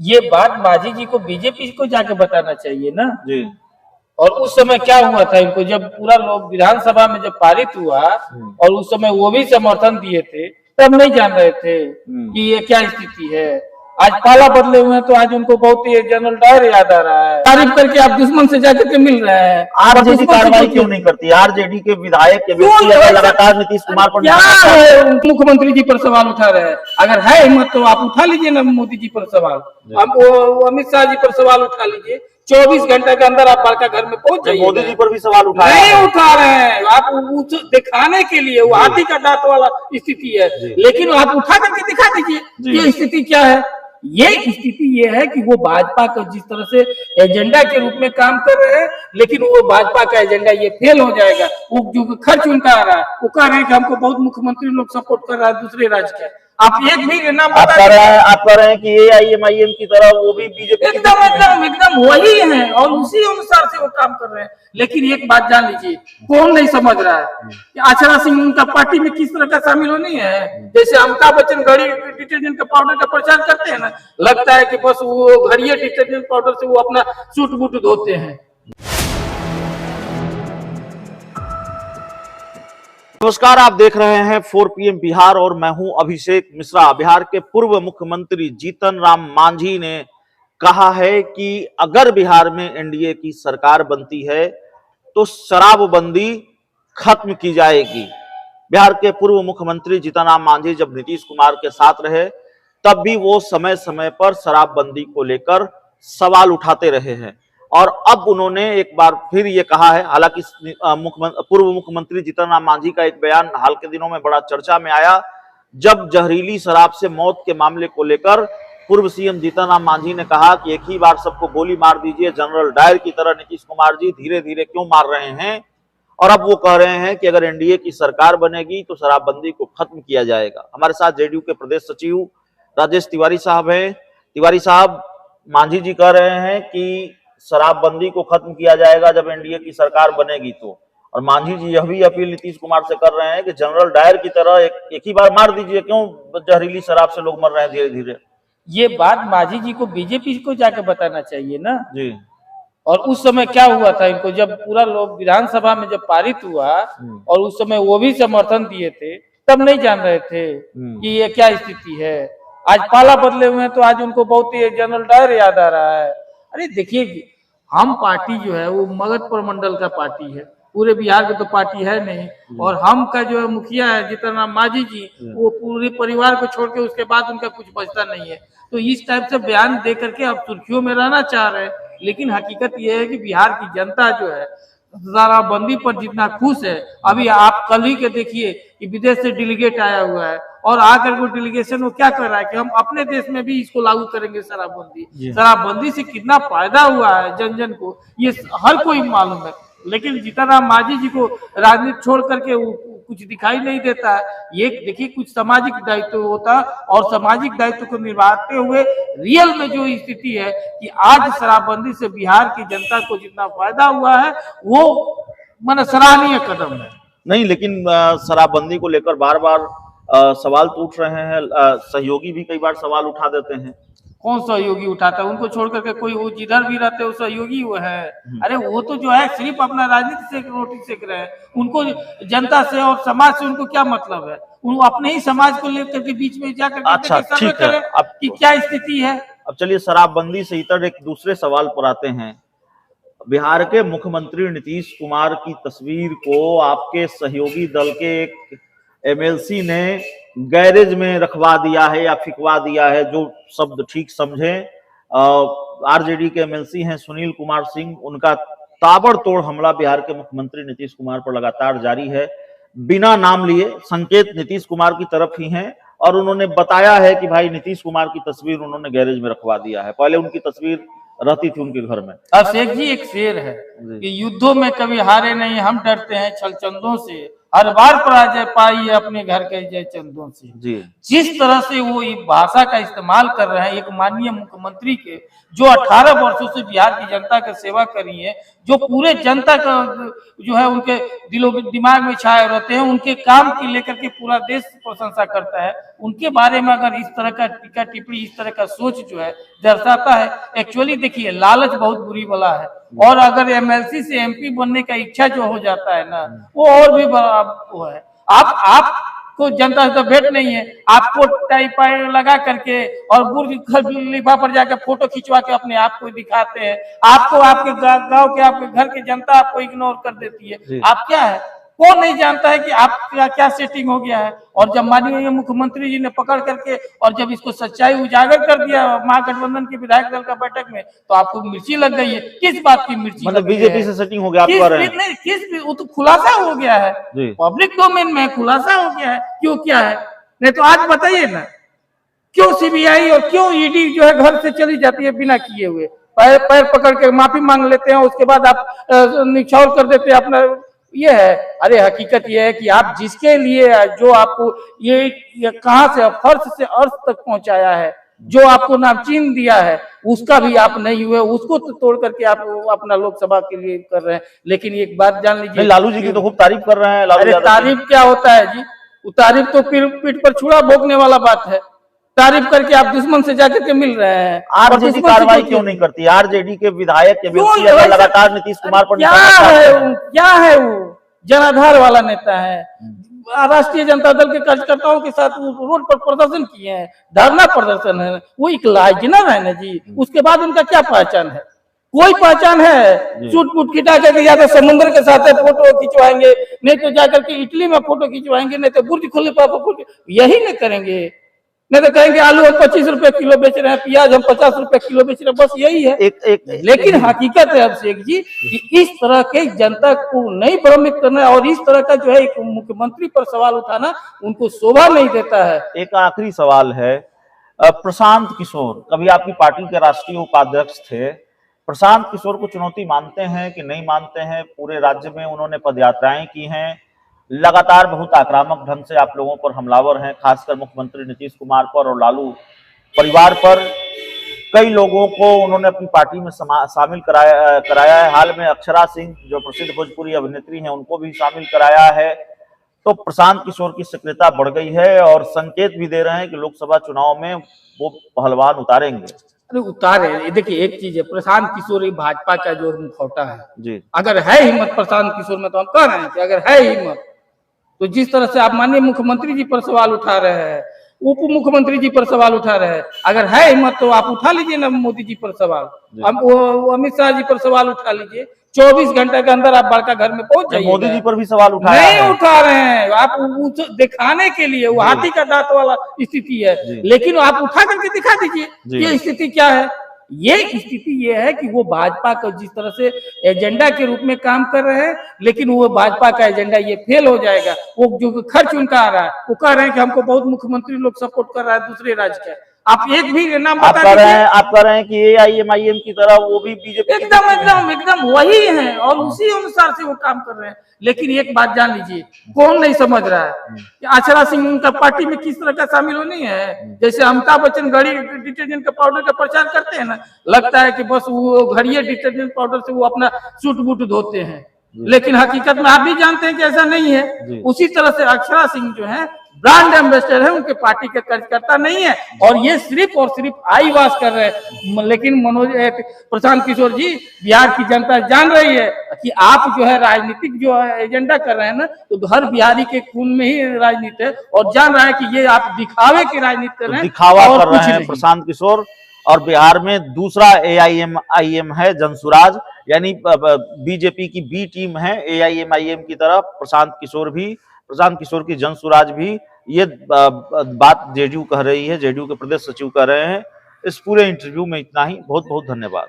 ये बात माझी जी को बीजेपी को जाके बताना चाहिए ना जी। और उस समय क्या हुआ था इनको, जब पूरा लोग विधानसभा में जब पारित हुआ और उस समय वो भी समर्थन दिए थे, तब नहीं जान रहे थे कि ये क्या स्थिति है। आज पाला बदले हुए हैं तो आज उनको बहुत ही जनरल डायर याद आ रहा है। तारीफ करके आप दुश्मन से जाकर के मिल रहे हैं। आरजेडी कार्रवाई क्यों नहीं करती? आरजेडी के विधायक के व्यक्ति लगातार नीतीश कुमार पर क्या है, मुख्यमंत्री जी पर सवाल उठा रहे हैं। अगर है हिम्मत तो आप उठा लीजिए ना मोदी जी पर सवाल, अमित शाह जी पर सवाल उठा लीजिए। 24 घंटे के अंदर आप बड़का घर में पहुंच जाइए। मोदी जी पर भी सवाल उठा नहीं उठा रहे हैं आप, दिखाने के लिए वो हाथी का दांत वाला स्थिति है, लेकिन आप उठा करके दिखा दीजिए ये स्थिति क्या है। ये स्थिति ये है कि वो भाजपा को जिस तरह से एजेंडा के रूप में काम कर रहे हैं, लेकिन वो भाजपा का एजेंडा ये फेल हो जाएगा। वो जो खर्च उनका आ रहा है, वो कह रहे हैं कि हमको बहुत मुख्यमंत्री लोग सपोर्ट कर रहा है दूसरे राज्य के। आप एक भी नाम आप कह रहे हैं कि AIMIM की तरह वो भी बीजेपी एकदम वही है और उसी अनुसार से वो काम कर रहे हैं। लेकिन एक बात जान लीजिए, कौन नहीं समझ रहा है कि आचरा सिंह उनका पार्टी में किस तरह का शामिल होनी है। जैसे अमिताभ बच्चन घड़ी डिटर्जेंट का पाउडर का प्रचार करते हैं ना, लगता है कि बस वो घड़िया डिटर्जेंट पाउडर से वो अपना सूट बूट धोते हैं। नमस्कार, आप देख रहे हैं 4 PM बिहार और मैं हूं अभिषेक मिश्रा। बिहार के पूर्व मुख्यमंत्री जीतन राम मांझी ने कहा है कि अगर बिहार में एनडीए की सरकार बनती है तो शराबबंदी खत्म की जाएगी। बिहार के पूर्व मुख्यमंत्री जीतन राम मांझी जब नीतीश कुमार के साथ रहे तब भी वो समय समय पर शराबबंदी को लेकर सवाल उठाते रहे हैं और अब उन्होंने एक बार फिर ये कहा है। हालांकि पूर्व मुख्यमंत्री जीतन राम मांझी का एक बयान हाल के दिनों में बड़ा चर्चा में आया, जब जहरीली शराब से मौत के मामले को लेकर पूर्व सीएम जीतन राम मांझी ने कहा कि एक ही बार सबको गोली मार दीजिए, जनरल डायर की तरह नीतीश कुमार जी धीरे धीरे क्यों मार रहे हैं। और अब वो कह रहे हैं कि अगर एनडीए की सरकार बनेगी तो शराबबंदी को खत्म किया जाएगा। हमारे साथ जेडीयू के प्रदेश सचिव राजेश तिवारी साहब हैं। तिवारी साहब, मांझी जी कह रहे हैं कि शराबबंदी को खत्म किया जाएगा जब एनडीए की सरकार बनेगी तो, और मांझी जी यह भी अपील नीतीश कुमार से कर रहे हैं कि जनरल डायर की तरह एक ही बार मार दीजिए, क्यों जहरीली शराब से लोग मर रहे हैं धीरे धीरे। ये बात मांझी जी को बीजेपी को जाके बताना चाहिए ना जी। और उस समय क्या हुआ था इनको, जब पूरा लोग विधानसभा में जब पारित हुआ और उस समय वो भी समर्थन दिए थे, तब नहीं जान रहे थे कि ये क्या स्थिति है। आज पाला बदले हुए हैं तो आज उनको बहुत ही जनरल डायर याद आ रहा है। अरे देखिए, हम पार्टी जो है वो मगध प्रमंडल का पार्टी है, पूरे बिहार की तो पार्टी है नहीं। और हम का जो है मुखिया है जीतन राम मांझी जी, वो पूरे परिवार को छोड़ के उसके बाद उनका कुछ बचता नहीं है। तो इस टाइप से बयान दे करके अब सुर्खियों में रहना चाह रहे हैं, लेकिन हकीकत यह है कि बिहार की जनता जो है शराबबंदी पर जितना खुश है, अभी आप कल ही के देखिए कि विदेश से डेलीगेट आया हुआ है और आकर वो डेलीगेशन वो क्या कर रहा है कि हम अपने देश में भी इसको लागू करेंगे शराबबंदी। शराबबंदी से कितना फायदा हुआ है जन जन को ये हर कोई मालूम है, लेकिन जीतन राम मांझी जी को राजनीति छोड़ करके कुछ दिखाई नहीं देता है। ये देखिए, कुछ सामाजिक दायित्व होता और सामाजिक दायित्व को निभाते हुए रियल में जो स्थिति है कि आज शराबबंदी से बिहार की जनता को जितना फायदा हुआ है वो माने सराहनीय कदम है। नहीं, लेकिन शराबबंदी को लेकर बार बार सवाल तो उठ रहे हैं, सहयोगी भी कई बार सवाल उठा देते हैं। कौन सहयोगी उठाता है? उनको छोड़ करके कोई वो जिधर भी रहते हैं वो सहयोगी वो है। अरे वो तो जो है सिर्फ अपना राजनीति से रोटी सेक रहे हैं, उनको जनता से और समाज से उनको क्या मतलब है। उनको अपने ही समाज को लेकर के बीच में जाकर अच्छा, ठीक है, अब कि क्या स्थिति है। अब चलिए शराबबंदी से इतर एक दूसरे सवाल पर आते हैं। बिहार के मुख्यमंत्री नीतीश कुमार की तस्वीर को आपके सहयोगी दल के एक MLC ने गैरेज में रखवा दिया है या फिकवा दिया है, जो शब्द ठीक समझें। आरजेडी के MLC हैं सुनील कुमार सिंह, उनका ताबड़तोड़ हमला बिहार के मुख्यमंत्री नीतीश कुमार पर लगातार जारी है। बिना नाम लिए संकेत नीतीश कुमार की तरफ ही हैं और उन्होंने बताया है कि भाई नीतीश कुमार की तस्वीर उन्होंने गैरेज में रखवा दिया है, पहले उनकी तस्वीर रहती थी उनके घर में। अभिषेक जी, एक शेर है कि युद्धों में कभी हारे नहीं, हम डरते हैं छलचंदों से, हर बार पराजय पाई है अपने घर के जय चंदों से। जी। जिस तरह से वो भाषा का इस्तेमाल कर रहे हैं एक माननीय मुख्यमंत्री के, जो 18 वर्षों से बिहार की जनता की सेवा करी है, जो पूरे जनता का जो है उनके दिलो दिमाग में छाए रहते हैं, उनके काम की लेकर के पूरा देश प्रशंसा करता है, उनके बारे में अगर इस तरह का टीका टिप्पणी, इस तरह का सोच जो है दर्शाता है। एक्चुअली देखिए, लालच बहुत बुरी बला है, और अगर एमएलसी से एमपी बनने का इच्छा जो हो जाता है ना, वो और भी बड़ा वो है। आपको जनता से तो भेंट नहीं है, आपको टाइप लगा करके और बुर्ज खलीफा पर जाकर फोटो खिंचवा के अपने आप को दिखाते हैं। आपको आपके गांव के, आपके घर की जनता आपको इग्नोर कर देती है। आप क्या है, कौन नहीं जानता है कि आपका क्या सेटिंग हो गया है। और जब माननीय मुख्यमंत्री जी ने पकड़ करके और जब इसको सच्चाई उजागर कर दिया महागठबंधन के विधायक दल का बैठक में, तो आपको मिर्ची लग गई है। किस बात की मिर्ची? मतलब बीजेपी से सेटिंग हो गया, आप कह रहे हैं? वो तो खुलासा हो गया है, पब्लिक डोमेन में खुलासा हो गया है। क्यों, क्या है? नहीं तो आज बताइए ना, क्यों सीबीआई और क्यों ईडी जो है घर से चली जाती है बिना किए हुए? पैर पकड़ के माफी मांग लेते हैं, उसके बाद आप निछावर कर देते हैं अपना। ये है, अरे हकीकत ये है कि आप जिसके लिए, जो आपको ये कहां से फर्श से अर्श तक पहुंचाया है, जो आपको नामचीन दिया है, उसका भी आप नहीं हुए, उसको तो तोड़ करके आप अपना लोकसभा के लिए कर रहे हैं। लेकिन एक बात जान लीजिए, लालू जी की तो खूब तारीफ कर रहे हैं। अरे तारीफ क्या होता है जी? तारीफ तो पीठ पर छुरा भोंकने वाला बात है। तारीफ करके आप दुश्मन से जाकर के मिल रहे हैं। आरजेडी कार्रवाई क्यों नहीं करती? आरजेडी के विधायक के व्यक्ति लगातार नीतीश कुमार पर क्या है वो जनाधार वाला नेता है। राष्ट्रीय जनता दल के कार्यकर्ताओं के साथ रोड पर प्रदर्शन किए हैं, धरना प्रदर्शन है, वो एक लाइजनर है ना जी। उसके बाद उनका क्या पहचान है? कोई पहचान है? सूट फूट खिटा करके या तो समुद्र के साथ फोटो खिंचवाएंगे, नहीं तो जाकर के इटली में फोटो खिंचवाएंगे, नहीं तो बुर्ज खलीफा पर फोटो, यही न करेंगे। नहीं तो कहेंगे आलू हम 25 रुपए किलो बेच रहे हैं, प्याज हम 50 रुपए किलो बेच रहे हैं, बस यही है। लेकिन हकीकत है अभिषेक जी कि इस तरह के जनता को नहीं भ्रमित करना और इस तरह का जो है एक मुख्यमंत्री पर सवाल उठाना उनको शोभा नहीं देता है। एक आखिरी सवाल है, प्रशांत किशोर कभी आपकी पार्टी के राष्ट्रीय उपाध्यक्ष थे। प्रशांत किशोर को चुनौती मानते हैं कि नहीं मानते हैं? पूरे राज्य में उन्होंने पदयात्राएं की हैं, लगातार बहुत आक्रामक ढंग से आप लोगों पर हमलावर हैं, खासकर मुख्यमंत्री नीतीश कुमार पर और लालू परिवार पर। कई लोगों को उन्होंने अपनी पार्टी में शामिल कराया है। हाल में अक्षरा सिंह जो प्रसिद्ध भोजपुरी अभिनेत्री हैं, उनको भी शामिल कराया है। तो प्रशांत किशोर की सक्रियता बढ़ गई है और संकेत भी दे रहे हैं कि लोकसभा चुनाव में वो पहलवान उतारेंगे। अरे उतारे, देखिए एक चीज है, प्रशांत किशोर भाजपा का जो मुखौटा है जी, अगर है हिम्मत प्रशांत किशोर में, तो हम कह रहे हैं कि अगर है हिम्मत, तो जिस तरह से आप माननीय मुख्यमंत्री जी पर सवाल उठा रहे हैं, उप मुख्यमंत्री जी पर सवाल उठा रहे हैं, अगर है हिम्मत तो आप उठा लीजिए ना मोदी जी पर सवाल, अमित शाह जी पर सवाल उठा लीजिए। 24 घंटे के अंदर आप बड़का घर में पहुंच जाइए। मोदी जी पर भी सवाल उठा नहीं उठा रहे हैं आप, दिखाने के लिए वो हाथी का दांत वाला स्थिति है, लेकिन आप उठा करके दिखा दीजिए ये स्थिति क्या है। ये स्थिति ये है कि वो भाजपा को जिस तरह से एजेंडा के रूप में काम कर रहे हैं, लेकिन वो भाजपा का एजेंडा ये फेल हो जाएगा। वो जो खर्च उनका आ रहा है, वो कह रहे हैं कि हमको बहुत मुख्यमंत्री लोग सपोर्ट कर रहा है दूसरे राज्य का। आप एक भी नाम बता दीजिए। आप कह रहे हैं कि AIMIM की तरह वो भी बीजेपी एकदम वही है और उसी अनुसार से वो काम कर रहे हैं। लेकिन एक बात जान लीजिए, कौन नहीं समझ रहा है कि अक्षरा सिंह उनका पार्टी में किस तरह का शामिल होनी है। जैसे अमिताभ बच्चन घड़ी डिटर्जेंट का पाउडर का प्रचार करते हैं ना, लगता है कि बस वो घड़िए डिटर्जेंट पाउडर से वो अपना सूट बूट धोते हैं, लेकिन हकीकत में आप भी जानते हैं कि ऐसा नहीं है। उसी तरह से अक्षरा सिंह जो है ब्रांड एम्बेसडर है, उनके पार्टी के कार्यकर्ता नहीं है, और ये सिर्फ और सिर्फ आई वास कर रहे हैं। लेकिन प्रशांत किशोर जी, बिहार की जनता जान रही है कि आप जो है राजनीतिक जो है एजेंडा कर रहे हैं ना, तो हर बिहारी के खून में ही राजनीति है, और जान रहा है कि ये आप दिखावे की राजनीति कर रहे हैं, दिखावा कर रहे हैं प्रशांत किशोर। और बिहार में दूसरा AIMIM है जनसुराज, यानी बीजेपी की बी टीम है AIMIM की तरफ। प्रशांत किशोर की जनसुराज भी, ये बात जेडीयू कह रही है, जेडीयू के प्रदेश सचिव कह रहे हैं। इस पूरे इंटरव्यू में इतना ही। बहुत बहुत धन्यवाद।